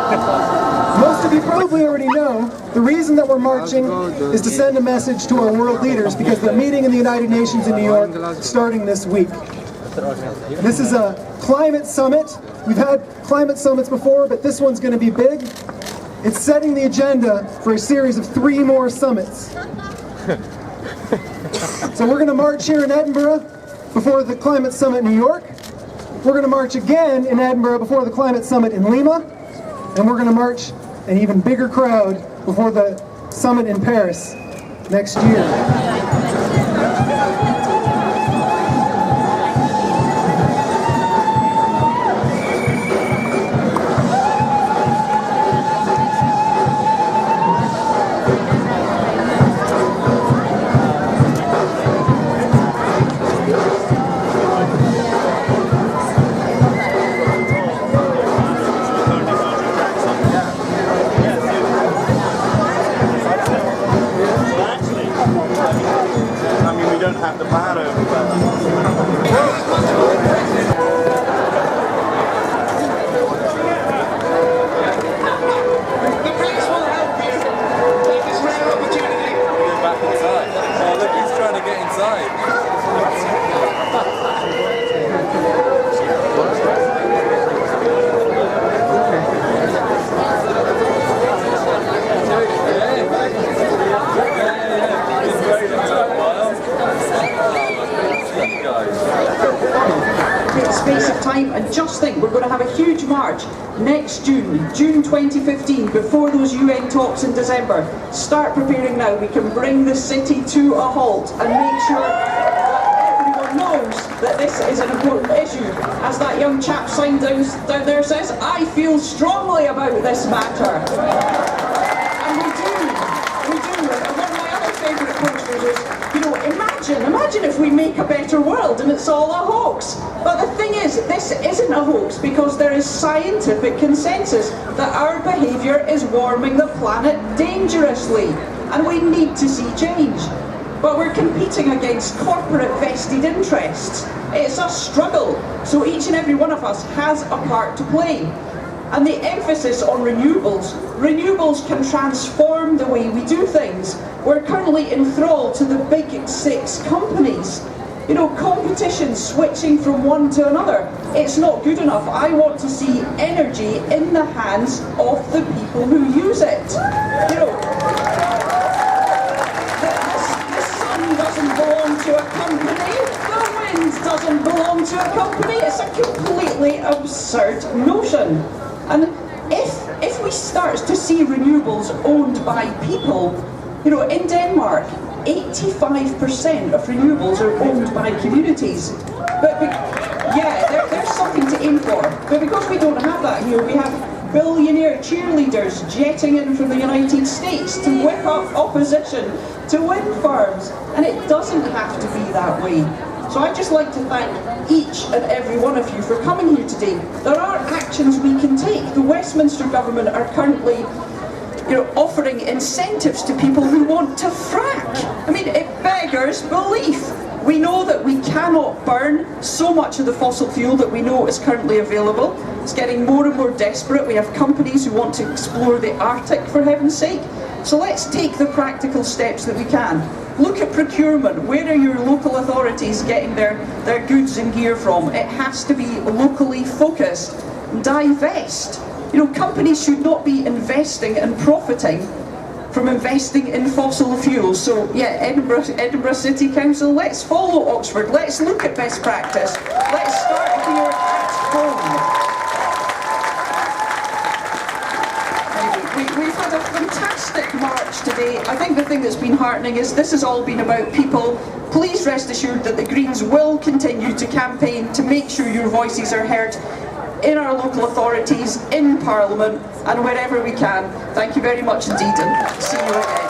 Most of you probably already know the reason that we're marching is to send a message to our world leaders because they're meeting in the United Nations in New York starting this week. This is a climate summit. We've had climate summits before, but this one's going to be big. It's setting the agenda for a series of 3 more summits. So we're going to march here in Edinburgh before the climate summit in New York. We're going to march again in Edinburgh before the climate summit in Lima. And we're going to march an even bigger crowd before the summit in Paris next year. Have the ban over The police will help you. Take this rare opportunity. Go back inside. Oh, look, he's trying to get inside. Space of time, and just think, we're going to have a huge march next June 2015, before those UN talks in December. Start preparing now. We can bring the city to a halt and make sure that everyone knows that this is an important issue. As that young chap signed down there says, I feel strongly about this matter. And we do. And one of my other favourite posters is, you know, imagine if we make a better world and it's all a hoax. But the thing is, this isn't a hoax because there is scientific consensus that our behaviour is warming the planet dangerously, and we need to see change. But we're competing against corporate vested interests. It's a struggle, so each and every one of us has a part to play. And the emphasis on renewables can transform the way we do things. We're currently enthralled to the big 6 companies. You know, competition switching from one to another, it's not good enough. I want to see energy in the hands of the people who use it. You know, the sun doesn't belong to a company, the wind doesn't belong to a company. It's a completely absurd notion. And if we start to see renewables owned by people, you know, in Denmark, 85% of renewables are owned by communities. But yeah, there's something to aim for. But because we don't have that here, we have billionaire cheerleaders jetting in from the United States to whip up opposition to wind farms. And it doesn't have to be that way. So I'd just like to thank each and every one of you for coming here today. There are actions we can take. The Westminster government are currently, you know, offering incentives to people who want to frack. I mean, it beggars belief. We know that we cannot burn so much of the fossil fuel that we know is currently available. It's getting more and more desperate. We have companies who want to explore the Arctic, for heaven's sake. So let's take the practical steps that we can. Look at procurement. Where are your local authorities getting their goods and gear from? It has to be locally focused. Divest. You know, companies should not be investing and profiting from investing in fossil fuels. So yeah, Edinburgh City Council, let's follow Oxford. Let's look at best practice. Let's start here at home. We've had a fantastic march today. I think the thing that's been heartening is this has all been about people. Please rest assured that the Greens will continue to campaign to make sure your voices are heard in our local authorities, in Parliament, and wherever we can. Thank you very much indeed, and see you again.